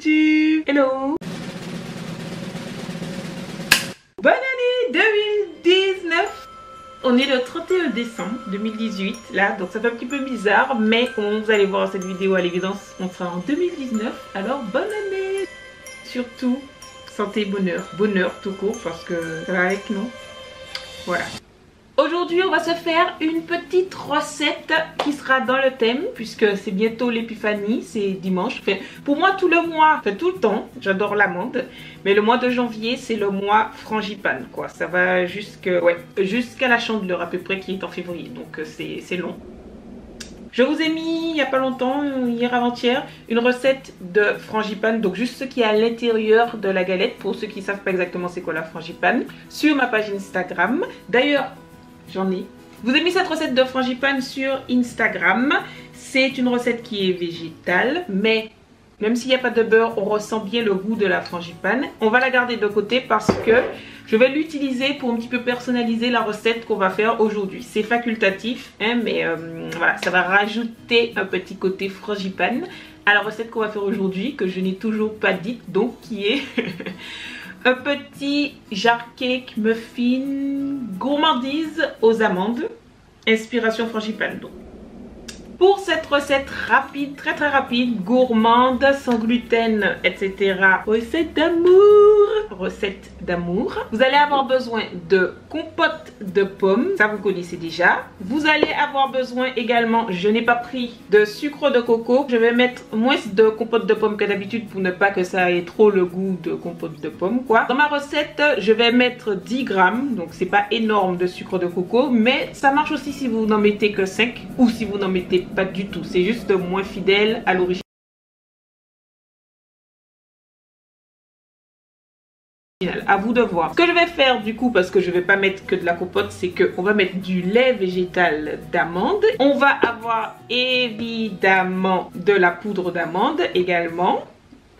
YouTube. Hello. Bonne année 2019. On est le 31 décembre 2018 là, donc ça fait un petit peu bizarre, mais comme vous allez voir cette vidéo à l'évidence, on sera en 2019. Alors bonne année. Surtout santé, bonheur, bonheur tout court parce que ça va avec nous. Voilà. Aujourd'hui, on va se faire une petite recette qui sera dans le thème, puisque c'est bientôt l'épiphanie, c'est dimanche. Enfin, pour moi, tout le mois, enfin tout le temps, j'adore l'amande. Mais le mois de janvier, c'est le mois frangipane, quoi. Ça va jusqu'à la Chandeleur à peu près, qui est en février. Donc c'est long. Je vous ai mis, il n'y a pas longtemps, hier avant-hier, une recette de frangipane. Donc juste ce qui est à l'intérieur de la galette, pour ceux qui ne savent pas exactement c'est quoi la frangipane, sur ma page Instagram. D'ailleurs, j'en ai. Je vous ai mis cette recette de frangipane sur Instagram. C'est une recette qui est végétale, mais même s'il n'y a pas de beurre, on ressent bien le goût de la frangipane. On va la garder de côté parce que je vais l'utiliser pour un petit peu personnaliser la recette qu'on va faire aujourd'hui. C'est facultatif, hein, mais voilà, ça va rajouter un petit côté frangipane à la recette qu'on va faire aujourd'hui, que je n'ai toujours pas dite, donc qui est un petit jar cake muffin gourmandise aux amandes, inspiration frangipane. Donc, pour cette recette rapide, très rapide, gourmande, sans gluten, etc. Recette d'amour. Vous allez avoir besoin de compote de pommes, ça vous connaissez déjà. Vous allez avoir besoin également, je n'ai pas pris de sucre de coco. Je vais mettre moins de compote de pommes que d'habitude pour ne pas que ça ait trop le goût de compote de pommes, quoi. Dans ma recette, je vais mettre 10 grammes, donc c'est pas énorme de sucre de coco, mais ça marche aussi si vous n'en mettez que 5 ou si vous n'en mettez pas du tout. C'est juste moins fidèle à l'origine. À vous de voir. Ce que je vais faire du coup, parce que je vais pas mettre que de la compote, c'est que on va mettre du lait végétal d'amande. On va avoir évidemment de la poudre d'amande également.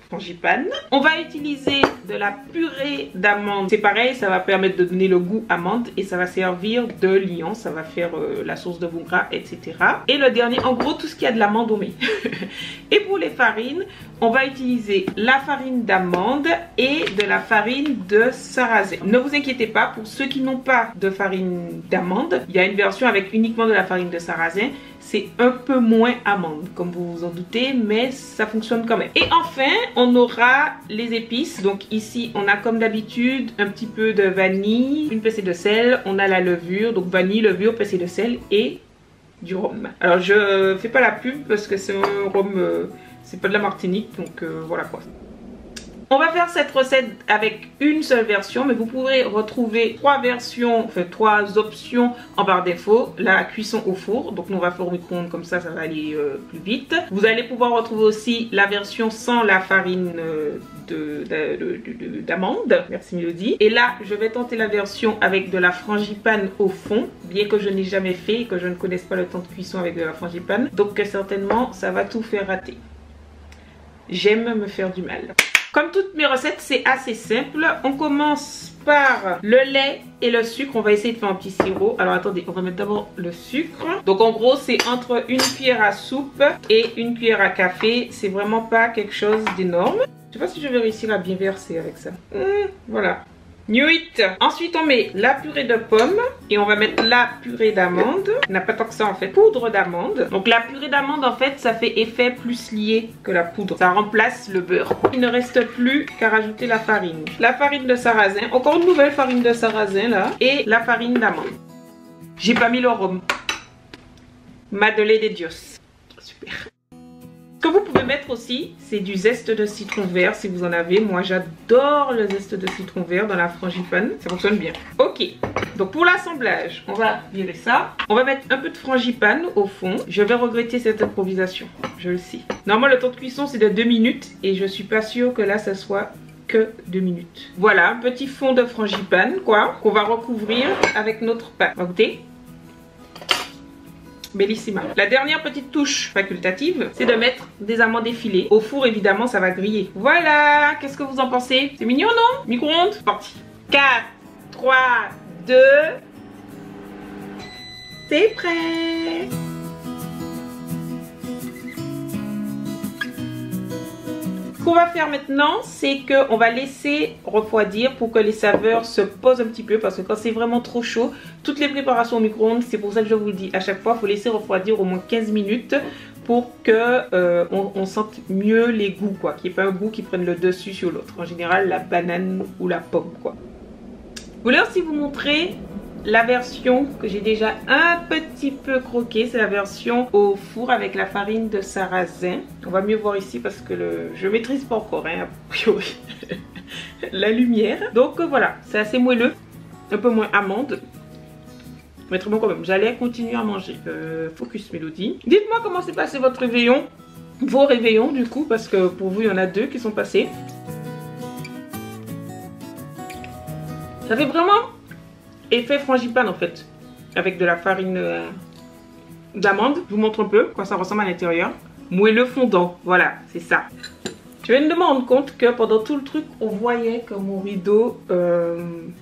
Frangipane. On va utiliser de la purée d'amande. C'est pareil, ça va permettre de donner le goût amande et ça va servir de liant. Ça va faire la sauce de veau gras, etc. Et le dernier, en gros, tout ce qui a de l'amande on met. Et pour les farines, on va utiliser la farine d'amande et de la farine de sarrasin. Ne vous inquiétez pas, pour ceux qui n'ont pas de farine d'amande, il y a une version avec uniquement de la farine de sarrasin. C'est un peu moins amande, comme vous vous en doutez, mais ça fonctionne quand même. Et enfin, on aura les épices. Donc ici, on a comme d'habitude un petit peu de vanille, une pincée de sel. On a la levure, donc vanille, levure, pincée de sel et du rhum. Alors je fais pas la pub parce que c'est un rhum, c'est pas de la Martinique, donc voilà quoi. On va faire cette recette avec une seule version, mais vous pourrez retrouver 3 versions, enfin 3 options en barre d'infos. La cuisson au four, donc nous on va faire au micro-ondes, comme ça va aller plus vite. Vous allez pouvoir retrouver aussi la version sans la farine d'amande. Merci Mélodie. Et là, je vais tenter la version avec de la frangipane au fond, bien que je n'ai jamais fait et que je ne connaisse pas le temps de cuisson avec de la frangipane. Donc certainement, ça va tout faire rater. J'aime me faire du mal. Comme toutes mes recettes, c'est assez simple. On commence par le lait et le sucre. On va essayer de faire un petit sirop. Alors attendez, on va mettre d'abord le sucre. Donc en gros, c'est entre une cuillère à soupe et une cuillère à café. C'est vraiment pas quelque chose d'énorme. Je sais pas si je vais réussir à bien verser avec ça. Voilà. New it. Ensuite on met la purée de pommes et on va mettre la purée d'amande. On n'a pas tant que ça en fait. Poudre d'amande. Donc la purée d'amande en fait ça fait effet plus lié que la poudre. Ça remplace le beurre. Il ne reste plus qu'à rajouter la farine. La farine de sarrasin. Encore une nouvelle farine de sarrasin là. Et la farine d'amande. J'ai pas mis le rhum. Madeleine de Dios. Super. Ce que vous pouvez mettre aussi, c'est du zeste de citron vert si vous en avez. Moi, j'adore le zeste de citron vert dans la frangipane. Ça fonctionne bien. Ok, donc pour l'assemblage, on va virer ça. On va mettre un peu de frangipane au fond. Je vais regretter cette improvisation, je le sais. Normalement, le temps de cuisson, c'est de 2 minutes. Et je suis pas sûre que là, ça soit que 2 minutes. Voilà, un petit fond de frangipane, quoi, qu'on va recouvrir avec notre pâte. On va goûter. Bellissima. La dernière petite touche facultative, c'est de mettre des amandes effilées. Au four, évidemment, ça va griller. Voilà, qu'est-ce que vous en pensez? C'est mignon, non? Micro-ondes, parti. 4, 3, 2... C'est prêt! qu'on va faire maintenant, c'est qu'on va laisser refroidir pour que les saveurs se posent un petit peu. Parce que quand c'est vraiment trop chaud, toutes les préparations au micro-ondes, c'est pour ça que je vous le dis à chaque fois, il faut laisser refroidir au moins 15 minutes pour que on sente mieux les goûts, quoi. Qu'il n'y ait pas un goût qui prenne le dessus sur l'autre. En général, la banane ou la pomme, quoi. Je voulais aussi vous montrer la version que j'ai déjà un petit peu croquée. C'est la version au four avec la farine de sarrasin. On va mieux voir ici parce que je maîtrise pas encore, hein, a priori, la lumière. Donc voilà, c'est assez moelleux, un peu moins amande. Mais très bon quand même. J'allais continuer à manger. Focus Mélodie. Dites-moi comment s'est passé votre réveillon. Vos réveillons du coup. Parce que pour vous il y en a 2 qui sont passés. Ça fait vraiment effet frangipane en fait. Avec de la farine d'amande. Je vous montre un peu quoi ça ressemble à l'intérieur. Moelleux fondant. Voilà, c'est ça. Je viens de me rendre compte que pendant tout le truc on voyait que mon rideau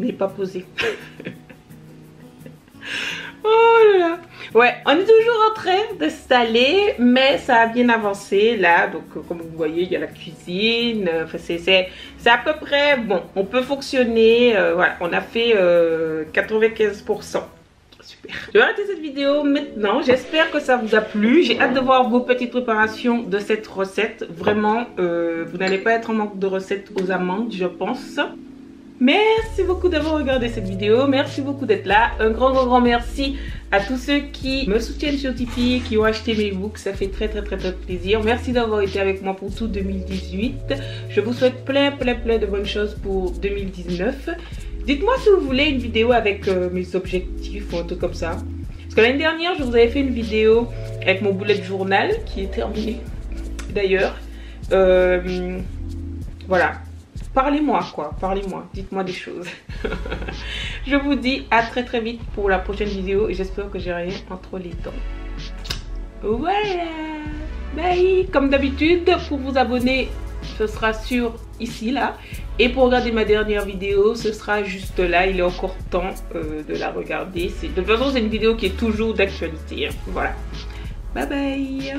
n'est pas posé. Oh là là. Ouais, on est toujours en train d'installer, mais ça a bien avancé là. Donc comme vous voyez, il y a la cuisine. Enfin, c'est à peu près bon. On peut fonctionner. Voilà, on a fait 95%. Super. Je vais arrêter cette vidéo maintenant. J'espère que ça vous a plu. J'ai hâte de voir vos petites préparations de cette recette. Vraiment, vous n'allez pas être en manque de recettes aux amandes, je pense. Merci beaucoup d'avoir regardé cette vidéo, merci beaucoup d'être là. Un grand merci à tous ceux qui me soutiennent sur Tipeee, qui ont acheté mes books, ça fait très plaisir. Merci d'avoir été avec moi pour tout 2018. Je vous souhaite plein de bonnes choses pour 2019. Dites-moi si vous voulez une vidéo avec mes objectifs ou un truc comme ça. Parce que l'année dernière, je vous avais fait une vidéo avec mon bullet journal qui est terminé d'ailleurs. Voilà. Parlez-moi quoi, parlez-moi, dites-moi des choses. Je vous dis à très vite pour la prochaine vidéo et j'espère que j'ai rien entre les dents. Voilà, bye. Comme d'habitude, pour vous abonner, ce sera sur ici là. Et pour regarder ma dernière vidéo, ce sera juste là, il est encore temps de la regarder. De toute façon, c'est une vidéo qui est toujours d'actualité. Hein. Voilà, bye bye.